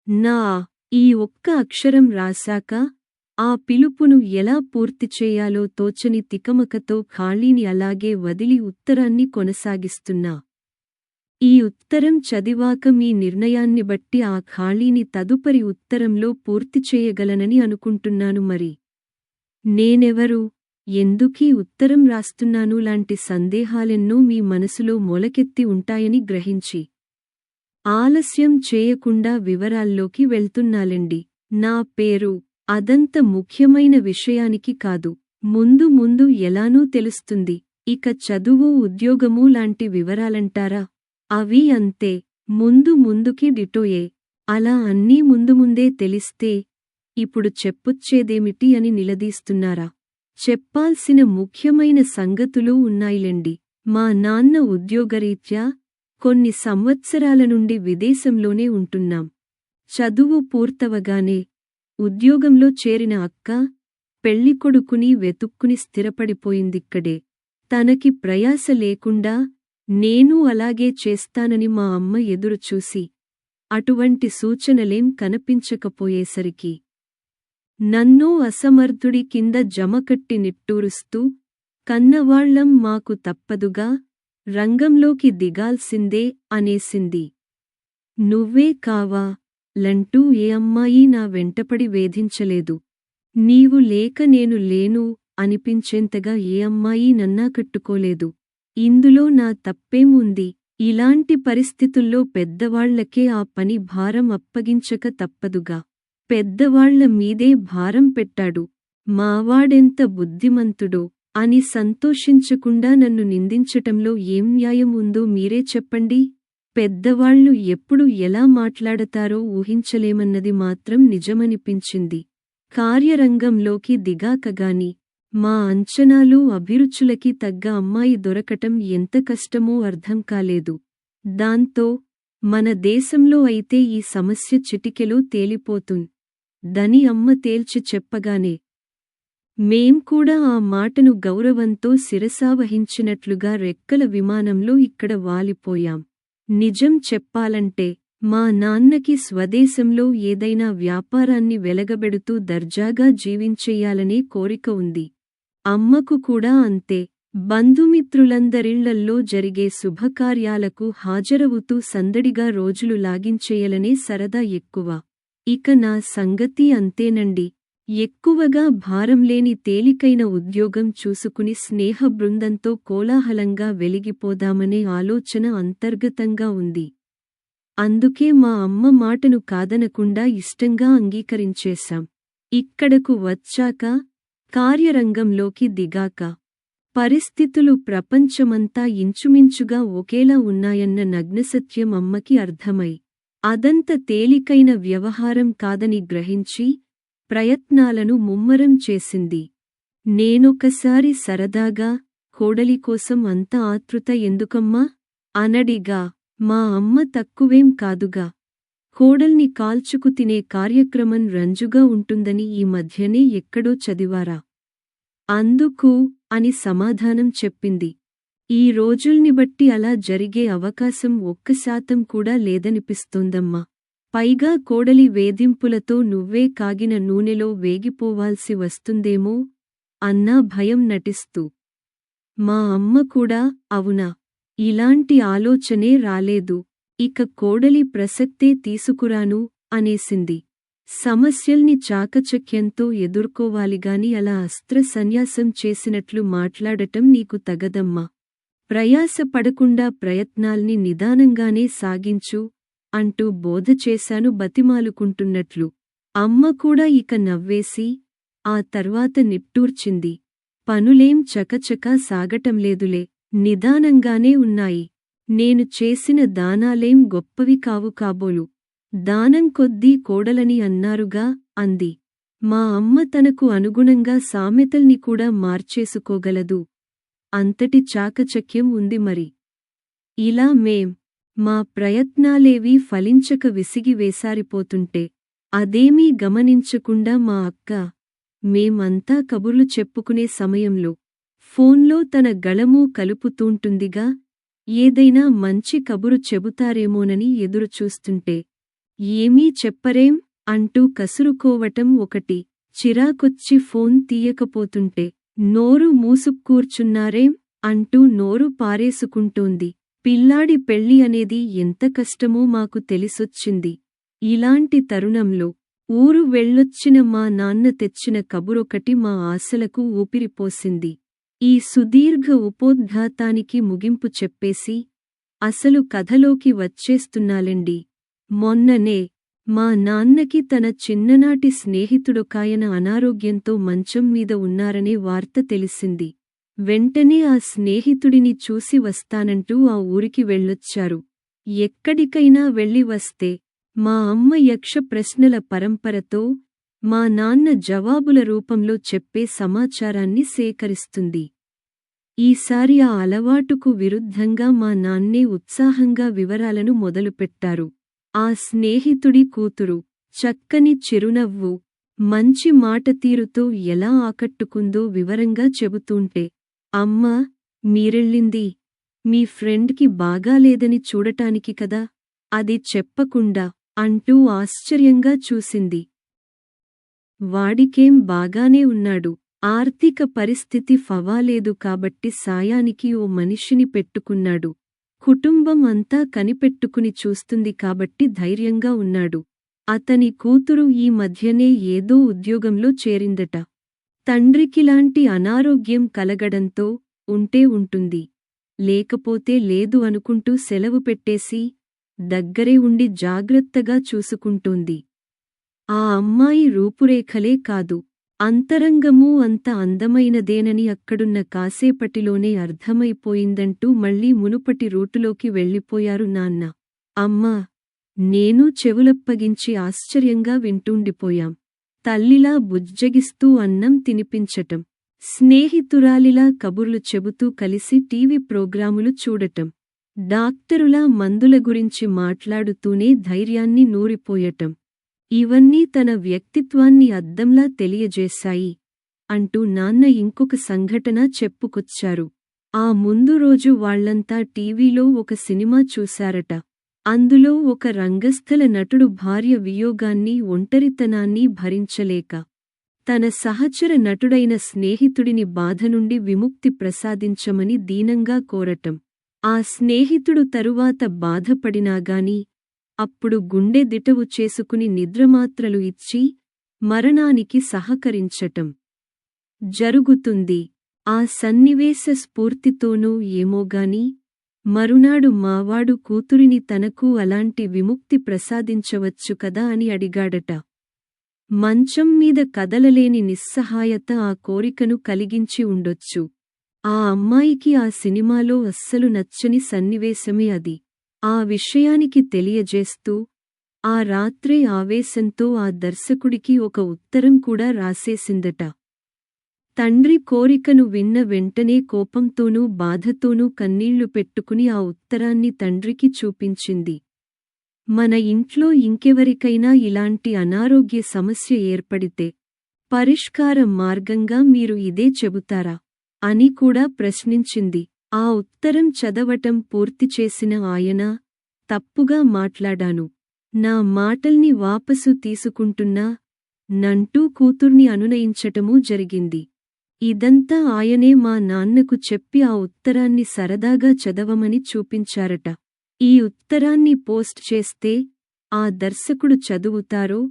నా ఈ ఒక్క అక్షరం రాశాక ఆ పిలుపును ఎలా పూర్తి చేయాలో తోచని తికమకతో ఖాళీని అలాగే వదిలి ఉత్తరాన్ని కొనసాగిస్తున్నా. ఈ ఉత్తరం చదివాక మీ నిర్ణయాన్ని బట్టి ఆ ఖాళీని తదుపరి ఉత్తరంలో పూర్తి చేయగలనని అనుకుంటున్నాను. మరి నేనెవరు, ఎందుకీ ఉత్తరం రాస్తున్నాను లాంటి సందేహాలెన్నో మీ మనసులో మొలకెత్తి ఉంటాయని గ్రహించి ఆలస్యం చేయకుండా వివరాల్లోకి వెళ్తున్నాలండి. నా పేరు అదంత ముఖ్యమైన విషయానికి కాదు. ముందు ముందు ఎలానూ తెలుస్తుంది. ఇక చదువు ఉద్యోగమూ లాంటి వివరాలంటారా, అవి అంతే ముందు ముందుకి డిటోయే. అలా అన్నీ ముందు ముందే తెలిస్తే ఇప్పుడు చెప్పొచ్చేదేమిటి అని నిలదీస్తున్నారా? చెప్పాల్సిన ముఖ్యమైన సంగతులు ఉన్నాయిలెండి. మా నాన్న ఉద్యోగరీత్యా కొన్ని సంవత్సరాల నుండి విదేశంలోనే ఉంటున్నాం. చదువు పూర్తవగానే ఉద్యోగంలో చేరిన అక్క పెళ్ళికొడుకుని వెతుక్కుని స్థిరపడిపోయిందిక్కడే. తనకి ప్రయాస లేకుండా నేనూ అలాగే చేస్తానని మా అమ్మ ఎదురుచూసి అటువంటి సూచనలేం కనిపించకపోయేసరికి నన్నో అసమర్థుడి కింద జమకట్టి నిట్టూరుస్తూ కన్నవాళ్లం మాకు తప్పదుగా, రంగంలోకి దిగాల్సిందే అనేసింది. నువ్వే కావా లంటూ ఏ అమ్మాయీ నా వెంటపడి వేధించలేదు. నీవు లేక నేను లేను అనిపించేంతగా ఏ అమ్మాయీ నన్నాకట్టుకోలేదు. ఇందులో నా తప్పేం ఉంది? ఇలాంటి పరిస్థితుల్లో పెద్దవాళ్లకే ఆ పని భారం అప్పగించక తప్పదుగా. పెద్దవాళ్ల మీదే భారం పెట్టాడు, మావాడెంత బుద్ధిమంతుడో అని సంతోషించకుండా నన్ను నిందించటంలో ఏం న్యాయం ఉందో మీరే చెప్పండి. పెద్దవాళ్లు ఎప్పుడు ఎలా మాట్లాడతారో ఊహించలేమన్నది మాత్రం నిజమనిపించింది. కార్యరంగంలోకి దిగాకగాని మా అంచనాలు అభిరుచులకి తగ్గ అమ్మాయి దొరకటం ఎంత కష్టమో అర్థం కాలేదు. దాంతో మన దేశంలో అయితే ఈ సమస్య చిటికెలో తేలిపోతుందని అమ్మ తేల్చి చెప్పగానే మేం కూడా ఆ మాటను గౌరవంతో శిరసావహించినట్లుగా రెక్కల విమానంలో ఇక్కడ వాలిపోయాం. నిజం చెప్పాలంటే మా నాన్నకి స్వదేశంలో ఏదైనా వ్యాపారాన్ని వెలగబెడుతూ దర్జాగా జీవించెయ్యాలనే కోరిక ఉంది. అమ్మకు కూడా అంతే. బంధుమిత్రులందరిళ్లల్లో జరిగే శుభకార్యాలకు హాజరవుతూ సందడిగా రోజులు లాగించేయాలనే సరదా ఎక్కువ. ఇక నా సంగతి అంతేనండి. ఎక్కువగా భారంలేని తేలికైన ఉద్యోగం చూసుకుని స్నేహ బృందంతో కోలాహలంగా వెలిగిపోదామనే ఆలోచన అంతర్గతంగా ఉంది. అందుకే మా అమ్మ మాటను కాదనకుండా ఇష్టంగా అంగీకరించేశాం. ఇక్కడకు వచ్చాక, కార్యరంగంలోకి దిగాక పరిస్థితులు ప్రపంచమంతా ఇంచుమించుగా ఒకేలా ఉన్నాయన్న నగ్నసత్యం అమ్మకి అర్థమై అదంత తేలికైన వ్యవహారం కాదని గ్రహించి ప్రయత్నాలను ముమ్మరం చేసింది. నేనొకసారి సరదాగా, కోడలికోసం అంత ఆతృత ఎందుకమ్మా అనడిగా మా అమ్మ తక్కువేం కాదుగా, కోడల్ని కాల్చుకు తినే కార్యక్రమం రంజుగా ఉంటుందని ఈ మధ్యనే ఎక్కడో చదివారా, అందుకు అని సమాధానం చెప్పింది. ఈ రోజుల్ని బట్టి అలా జరిగే అవకాశం 1% కూడా లేదనిపిస్తోందమ్మా. పైగా కోడలి వేధింపులతో నువ్వే కాగిన నూనెలో వేగిపోవాల్సి వస్తుందేమో అన్నా భయం నటిస్తూ. మా అమ్మ కూడా అవునా, ఇలాంటి ఆలోచనే రాలేదు, ఇక కోడలి ప్రసక్తే తీసుకురాను అనేసింది. సమస్యల్ని చాకచక్యంతో ఎదుర్కోవాలిగాని అలా అస్త్ర సన్యాసం చేసినట్లు మాట్లాడటం నీకు తగదమ్మా. ప్రయాస పడకుండా ప్రయత్నాల్ని నిదానంగానే సాగించు అంటూ బోధ చేశాను బతిమాలుకుంటున్నట్లు. అమ్మ కూడా ఇక నవ్వేసి ఆ తర్వాత నిట్టూర్చింది. పనులేం చకచకా సాగటంలేదులే, నిదానంగానే ఉన్నాయి. నేను చేసిన దానాలేం గొప్పవి కావు కాబోలు. దానం కొద్దీ కోడలని అన్నారుగా అంది. మా అమ్మ తనకు అనుగుణంగా సామెతల్ని కూడా మార్చేసుకోగలదు. అంతటి చాకచక్యం ఉంది మరి. ఇలా మా ప్రయత్నాలేవీ ఫలించక విసిగి వేసారిపోతుంటే అదేమీ గమనించకుండా మా అక్క, మేమంతా కబుర్లు చెప్పుకునే సమయంలో ఫోన్లో తన గళమూ కలుపుతూంటుందిగా, ఏదైనా మంచి కబురు చెబుతారేమోనని ఎదురుచూస్తుంటే ఏమీ చెప్పరేం అంటూ కసురుకోవటం ఒకటి. చిరాకొచ్చి ఫోన్ తీయకపోతుంటే నోరు మూసుక్కూర్చున్నారేం అంటూ నోరు పారేసుకుంటోంది. పిల్లాడి పెళ్ళి అనేది ఎంత కష్టమో మాకు తెలిసొచ్చింది. ఇలాంటి తరుణంలో ఊరు వెళ్ళొచ్చిన మా నాన్న తెచ్చిన కబురొకటి మా ఆశలకు ఊపిరిపోసింది. ఈ సుదీర్ఘ ఉపోద్ఘాతానికి ముగింపు చెప్పేసి అసలు కథలోకి వచ్చేస్తున్నాలండి. మొన్ననే మా నాన్నకి తన చిన్ననాటి స్నేహితుడొకాయన అనారోగ్యంతో మంచం మీద ఉన్నారనే వార్త తెలిసింది. వెంటనే ఆ స్నేహితుడిని చూసి వస్తానంటూ ఆ ఊరికి వెళ్ళొచ్చారు. ఎక్కడికైనా వెళ్ళి వస్తే మా అమ్మ యక్ష ప్రశ్నల పరంపరతో మా నాన్న జవాబుల రూపంలో చెప్పే సమాచారాన్ని సేకరిస్తుంది. ఈసారి ఆ అలవాటుకు విరుద్ధంగా మా నాన్నే ఉత్సాహంగా వివరాలను మొదలుపెట్టారు. ఆ స్నేహితుడి కూతురు చక్కని చిరునవ్వు, మంచి మాటతీరుతో ఎలా ఆకట్టుకుందో వివరంగా చెబుతూంటే, అమ్మా, మీరెళ్ళింది మీ ఫ్రెండ్కి బాగాలేదని చూడటానికి కదా, అది చెప్పకుండా అంటూ ఆశ్చర్యంగా చూసింది. వాడికేం బాగానే ఉన్నాడు. ఆర్థిక పరిస్థితి ఫవాలేదు కాబట్టి సాయానికి ఓ మనిషిని పెట్టుకున్నాడు. కుటుంబం అంతా కనిపెట్టుకుని చూస్తుంది కాబట్టి ధైర్యంగా ఉన్నాడు. అతని కూతురు ఈ మధ్యనే ఏదో ఉద్యోగంలో చేరిందట. తండ్రికిలాంటి అనారోగ్యం కలగడంతో ఉంటే ఉంటుంది, లేకపోతే లేదు అనుకుంటూ సెలవు పెట్టేసి దగ్గరే ఉండి జాగ్రత్తగా చూసుకుంటోంది. ఆ అమ్మాయి రూపురేఖలే కాదు, అంతరంగమూ అంత అందమైనదేనని అక్కడున్న కాసేపటిలోనే అర్థమైపోయిందంటూ మళ్లీ మునుపటి రూటులోకి వెళ్ళిపోయారు నాన్న. అమ్మా, నేనూ చెవులప్పగించి ఆశ్చర్యంగా వింటూండిపోయాం. తల్లిలా బుజ్జగిస్తూ అన్నం తినిపించటం, స్నేహితురాలిలా కబుర్లు చెబుతూ కలిసి టీవీ ప్రోగ్రాములు చూడటం, డాక్టరులా మందుల గురించి మాట్లాడుతూనే ధైర్యాన్ని నూరిపోయటం, ఇవన్నీ తన వ్యక్తిత్వాన్ని అద్దంలా తెలియజేశాయి అంటూ నాన్న ఇంకొక సంఘటన చెప్పుకొచ్చారు. ఆ ముందు రోజు వాళ్లంతా టీవీలో ఒక సినిమా చూశారట. అందులో ఒక రంగస్థల నటుడు భార్య వియోగాన్ని, ఒంటరితనాన్ని భరించలేక తన సహచర నటుడైన స్నేహితుడిని బాధ నుండి విముక్తి ప్రసాదించమని దీనంగా కోరటం. ఆ స్నేహితుడు తరువాత బాధపడినాగాని అప్పుడు గుండె దిటవు చేసుకుని నిద్రమాత్రలు ఇచ్చి మరణానికి సహకరించటం జరుగుతుంది. ఆ సన్నివేశ స్ఫూర్తితోనో ఏమోగాని మరునాడు మావాడు కూతురిని తనకు అలాంటి విముక్తి ప్రసాదించవచ్చు కదా అని అడిగాడట. మంచం మీద కదలలేని నిస్సహాయత ఆ కోరికను కలిగించి ఉండొచ్చు. ఆ అమ్మాయికి ఆ సినిమాలో అస్సలు నచ్చని సన్నివేశమే అది. ఆ విషయానికి తెలియజేస్తూ ఆ రాత్రే ఆవేశంతో ఆ దర్శకుడికి ఒక ఉత్తరం కూడా రాసేసిందట. తండ్రి కోరికను విన్న వెంటనే కోపంతోనూ బాధతోనూ కన్నీళ్లు పెట్టుకుని ఆ ఉత్తరాన్ని తండ్రికి చూపించింది. మన ఇంట్లో ఇంకెవరికైనా ఇలాంటి అనారోగ్య సమస్య ఏర్పడితే పరిష్కార మార్గంగా మీరు ఇదే చెబుతారా అని కూడా ప్రశ్నించింది. ఆ ఉత్తరం చదవటం పూర్తి చేసిన ఆయన, తప్పుగా మాట్లాడాను, నా మాటల్ని వాపసు తీసుకుంటున్నా నంటూ కూతుర్ని అనునయించటమూ జరిగింది. ఇదంతా ఆయనే మా నాన్నకు చెప్పి ఆ ఉత్తరాన్ని సరదాగా చదవమని చూపించారట. ఈ ఉత్తరాన్ని పోస్ట్ చేస్తే ఆ దర్శకుడు చదువుతారో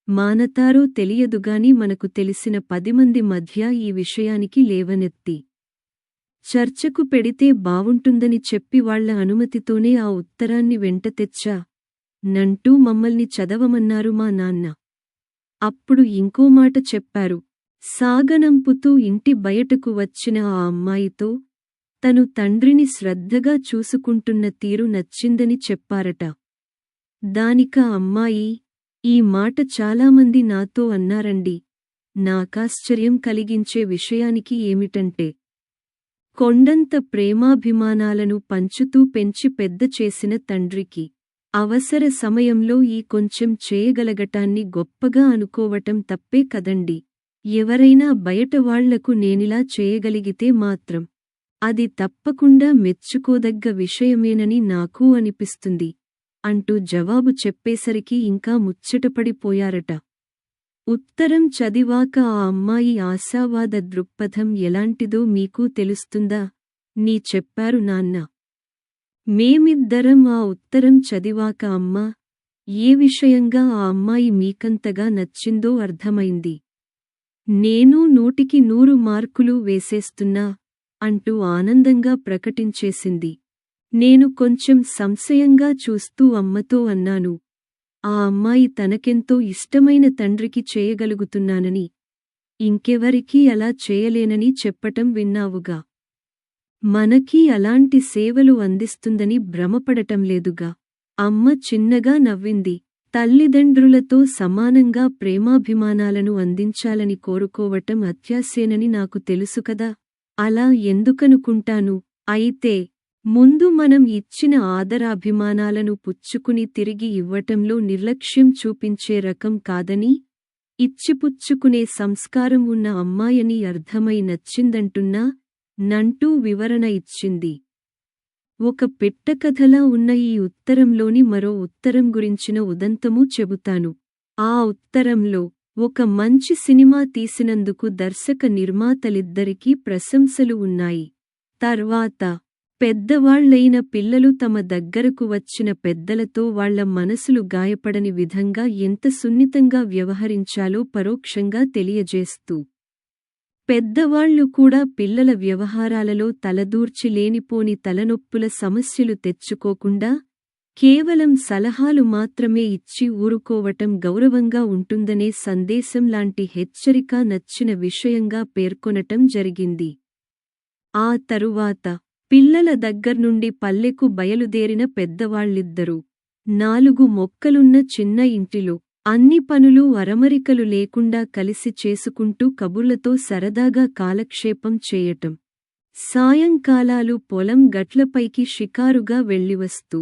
మానతారో తెలియదుగాని మనకు తెలిసిన 10 మంది మధ్య ఈ విషయానికి లేవనెత్తి చర్చకు పెడితే బావుంటుందని చెప్పి వాళ్ల అనుమతితోనే ఆ ఉత్తరాన్ని వెంట తెచ్చా నంటూ మమ్మల్ని చదవమన్నారు మా నాన్న. అప్పుడు ఇంకో మాట చెప్పారు. సాగనంపుతూ ఇంటి బయటకు వచ్చిన ఆ అమ్మాయితో తను తండ్రిని శ్రద్ధగా చూసుకుంటున్న తీరు నచ్చిందని చెప్పారట. దానికా అమ్మాయి, ఈ మాట చాలామంది నాతో అన్నారండి. నాకాశ్చర్యం కలిగించే విషయానికి ఏమిటంటే, కొండంత ప్రేమాభిమానాలను పంచుతూ పెంచి పెద్ద చేసిన తండ్రికి అవసర సమయంలో ఈ కొంచెం చేయగలగటాన్ని గొప్పగా అనుకోవటం తప్పే కదండి. ఎవరైనా బయటవాళ్లకు నేనిలా చేయగలిగితే మాత్రం అది తప్పకుండా మెచ్చుకోదగ్గ విషయమేనని నాకూ అనిపిస్తుంది. అంటూ జవాబు చెప్పేసరికి ఇంకా ముచ్చటపడిపోయారట. ఉత్తరం చదివాక ఆ అమ్మాయి ఆశావాద దృక్పథం ఎలాంటిదో మీకు తెలుస్తుందా? నీ చెప్పారు నాన్న. మేమిద్దరం ఆ ఉత్తరం చదివాక అమ్మా, ఏ విషయంగా ఆ అమ్మాయి మీకంతగా నచ్చిందో అర్థమైంది. నేను 100కి 100 మార్కులు వేసేస్తున్నా అంటూ ఆనందంగా ప్రకటించేసింది. నేను కొంచెం సంశయంగా చూస్తూ అమ్మతో అన్నాను, ఆ అమ్మాయి తనకెంతో ఇష్టమైన తండ్రికి చేయగలుగుతున్నానని, ఇంకెవరికీ అలా చేయలేనని చెప్పటం విన్నావుగా. మనకీ అలాంటి సేవలు అందిస్తుందని భ్రమపడటం లేదుగా. అమ్మ చిన్నగా నవ్వింది. తల్లిదండ్రులతో సమానంగా ప్రేమాభిమానాలను అందించాలని కోరుకోవటం అత్యాశేనని నాకు తెలుసు కదా. అలా ఎందుకనుకుంటాను? అయితే ముందు మనం ఇచ్చిన ఆదరాభిమానాలను పుచ్చుకుని తిరిగి ఇవ్వటంలో నిర్లక్ష్యం చూపించే రకం కాదని, ఇచ్చిపుచ్చుకునే సంస్కారం ఉన్న అమ్మాయని అర్థమై నచ్చిందంటున్నా నంటూ వివరణ ఇచ్చింది. ఒక పిట్టకథలా ఉన్న ఈ ఉత్తరంలోని మరో ఉత్తరం గురించిన ఉదంతమూ చెబుతాను. ఆ ఉత్తరంలో ఒక మంచి సినిమా తీసినందుకు దర్శక నిర్మాతలిద్దరికీ ప్రశంసలు ఉన్నాయి. తర్వాత పెద్దవాళ్లైన పిల్లలు తమ దగ్గరకు వచ్చిన పెద్దలతో వాళ్ల మనసులు గాయపడని విధంగా ఎంత సున్నితంగా వ్యవహరించాలో పరోక్షంగా తెలియజేస్తూ, పెద్దవాళ్లు కూడా పిల్లల వ్యవహారాలలో తలదూర్చి లేనిపోని తలనొప్పుల సమస్యలు తెచ్చుకోకుండా కేవలం సలహాలు మాత్రమే ఇచ్చి ఊరుకోవటం గౌరవంగా ఉంటుందనే సందేశంలాంటి హెచ్చరిక నచ్చిన విషయంగా పేర్కొనటం జరిగింది. ఆ తరువాత పిల్లల దగ్గర్నుండి పల్లెకు బయలుదేరిన పెద్దవాళ్ళిద్దరూ 4 మొక్కలున్న చిన్న ఇంటిలో అన్ని పనులు అరమరికలు లేకుండా కలిసి చేసుకుంటూ కబుర్లతో సరదాగా కాలక్షేపం చేయటం, సాయంకాలాలు పొలం గట్లపైకి షికారుగా వెళ్ళివస్తూ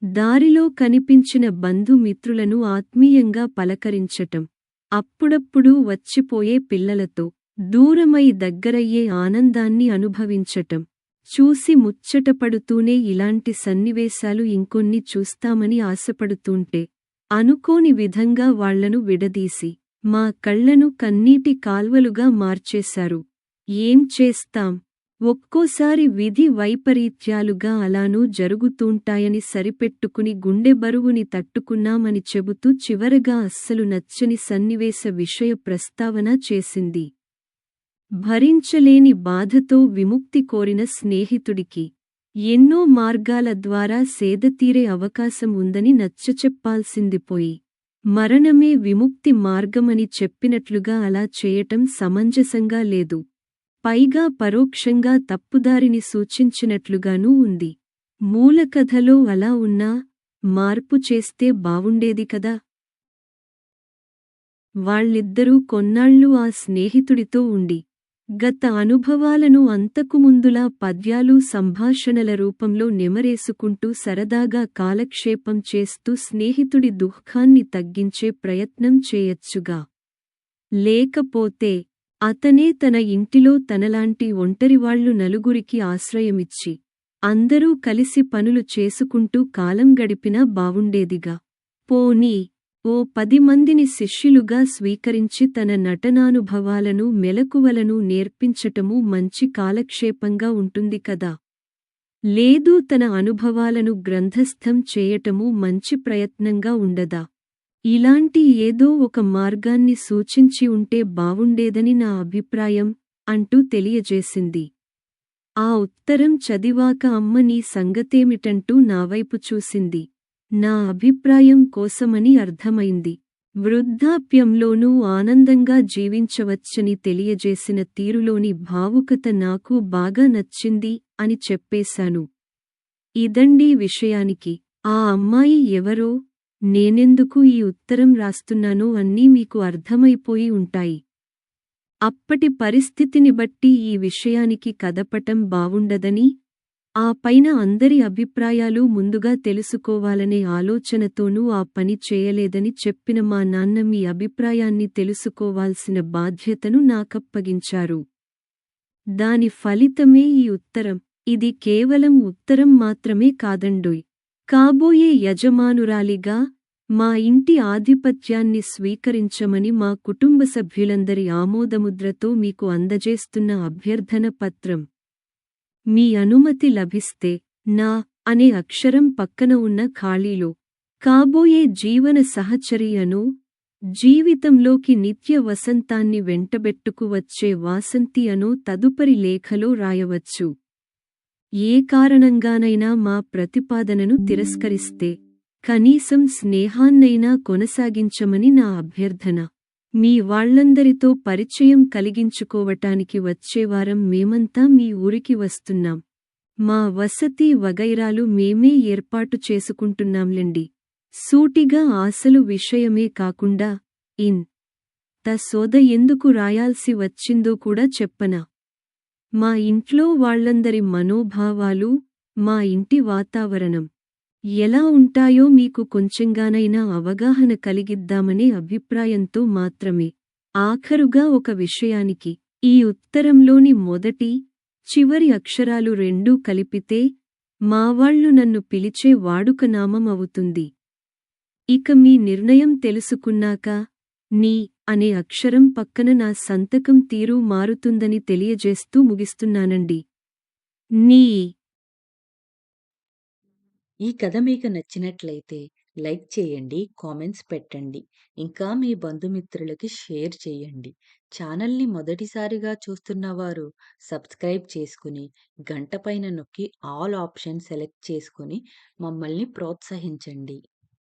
దారిలో కనిపించిన బంధుమిత్రులను ఆత్మీయంగా పలకరించటం, అప్పుడప్పుడు వచ్చిపోయే పిల్లలతో దూరమై దగ్గరయ్యే ఆనందాన్ని అనుభవించటం చూసి ముచ్చటపడుతూనే ఇలాంటి సన్నివేశాలు ఇంకొన్ని చూస్తామని ఆశపడుతూంటే అనుకోని విధంగా వాళ్లను విడదీసి మా కళ్లను కన్నీటి కాల్వలుగా మార్చేశారు. ఏం చేస్తాం, ఒక్కోసారి విధి వైపరీత్యాలుగా అలానూ జరుగుతూంటాయని సరిపెట్టుకుని గుండె బరువుని తట్టుకున్నామని చెబుతూ చివరగా అస్సలు నచ్చని సన్నివేశ విషయ ప్రస్తావన చేసింది. భరించలేని బాధతో విముక్తి కోరిన స్నేహితుడికి ఎన్నో మార్గాల ద్వారా సేదతీరే అవకాశం ఉందని నచ్చచెప్పాల్సిందిపోయి మరణమే విముక్తి మార్గమని చెప్పినట్లుగా అలా చేయటం సమంజసంగా లేదు. పైగా పరోక్షంగా తప్పుదారిని సూచించినట్లుగానూ ఉంది. మూలకథలో అలా ఉన్నా మార్పు చేస్తే బావుండేది కదా. వాళ్ళిద్దరూ కొన్నాళ్ళు ఆ స్నేహితుడితో ఉండి గత అనుభవాలను అంతకుముందులా పద్యాలు సంభాషణల రూపంలో నెమరేసుకుంటూ సరదాగా కాలక్షేపం చేస్తూ స్నేహితుడి దుఃఖాన్ని తగ్గించే ప్రయత్నం చేయొచ్చుగా. లేకపోతే అతనే తన ఇంటిలో తనలాంటి ఒంటరివాళ్లు నలుగురికి ఆశ్రయమిచ్చి అందరూ కలిసి పనులు చేసుకుంటూ కాలం గడిపినా బావుండేదిగా. పోనీ ఓ 10 మందిని శిష్యులుగా స్వీకరించి తన నటనానుభవాలను మెలకువలను నేర్పించటమూ మంచి కాలక్షేపంగా ఉంటుంది కదా. లేదు తన అనుభవాలను గ్రంథస్థం చేయటమూ మంచి ప్రయత్నంగా ఉండదా. ఇలాంటి ఏదో ఒక మార్గాన్ని సూచించి ఉంటే బావుండేదని నా అభిప్రాయం అంటూ తెలియజేసింది. ఆ ఉత్తరం చదివాక అమ్మ నీ సంగతేమిటంటూ నావైపు చూసింది. నా అభిప్రాయం కోసమని అర్థమైంది. వృద్ధాప్యంలోనూ ఆనందంగా జీవించవచ్చని తెలియజేసిన తీరులోని భావుకత నాకు బాగా నచ్చింది అని చెప్పేశాను. ఇదండీ విషయానికి. ఆ అమ్మాయి ఎవరో, నేనెందుకు ఈ ఉత్తరం రాస్తున్నానో అన్నీ మీకు అర్థమైపోయి ఉంటాయి. అప్పటి పరిస్థితిని బట్టి ఈ విషయానికి కదపటం బావుండదని, ఆ పైన అందరి అభిప్రాయాలు ముందుగా తెలుసుకోవాలనే ఆలోచనతోనూ ఆ పని చేయలేదని చెప్పిన మా నాన్న మీ అభిప్రాయాన్ని తెలుసుకోవాల్సిన బాధ్యతను నాకప్పగించారు. దాని ఫలితమే ఈ ఉత్తరం. ఇది కేవలం ఉత్తరం మాత్రమే కాదండోయ్. కాబోయే యజమానురాలిగా మా ఇంటి ఆధిపత్యాన్ని స్వీకరించమని మా కుటుంబ సభ్యులందరి ఆమోదముద్రతో మీకు అందజేస్తున్న అభ్యర్థన పత్రం. మీ అనుమతి లభిస్తే నా అనే అక్షరం పక్కన ఉన్న ఖాళీలో కాబోయే జీవన సహచరి అను జీవితంలోకి నిత్య వసంతాన్ని వెంటబెట్టుకు వచ్చే వాసంతి అను తదుపరి లేఖలో రాయవచ్చు. ఏ కారణంగానైనా మా ప్రతిపాదనను తిరస్కరిస్తే కనీసం స్నేహాన్నైనా కొనసాగించమని నా అభ్యర్థన. మీ వాళ్లందరితో పరిచయం కలిగించుకోవటానికి వచ్చేవారం మేమంతా మీ ఊరికి వస్తున్నాం. మా వసతి వగైరాలు మేమే ఏర్పాటు చేసుకుంటున్నాంలెండి. సూటిగా ఆశలు విషయమే కాకుండా త సోద ఎందుకు రాయాల్సి వచ్చిందో కూడా చెప్పనా? మా ఇంట్లో వాళ్లందరి మనోభావాలు, మా ఇంటి వాతావరణం ఎలా ఉంటాయో మీకు కొంచెంగానైనా అవగాహన కలిగిద్దామనే అభిప్రాయంతో మాత్రమే. ఆఖరుగా ఒక విషయానికి, ఈ ఉత్తరంలోని మొదటి, చివరి అక్షరాలు రెండూ కలిపితే మావాళ్లు నన్ను పిలిచే వాడుక నామం అవుతుంది. ఇక మీ నిర్ణయం తెలుసుకున్నాక నీ అనే అక్షరం పక్కన నా సంతకం తీరు మారుతుందని తెలియజేస్తూ ముగిస్తున్నానండి. నీ. ఈ కథ మీకు నచ్చినట్లయితే లైక్ చేయండి, కామెంట్స్ పెట్టండి. ఇంకా మీ బంధుమిత్రులకి షేర్ చేయండి. ఛానల్ని మొదటిసారిగా చూస్తున్నవారు సబ్స్క్రైబ్ చేసుకుని గంట పైన నొక్కి ఆల్ ఆప్షన్ సెలెక్ట్ చేసుకుని మమ్మల్ని ప్రోత్సహించండి.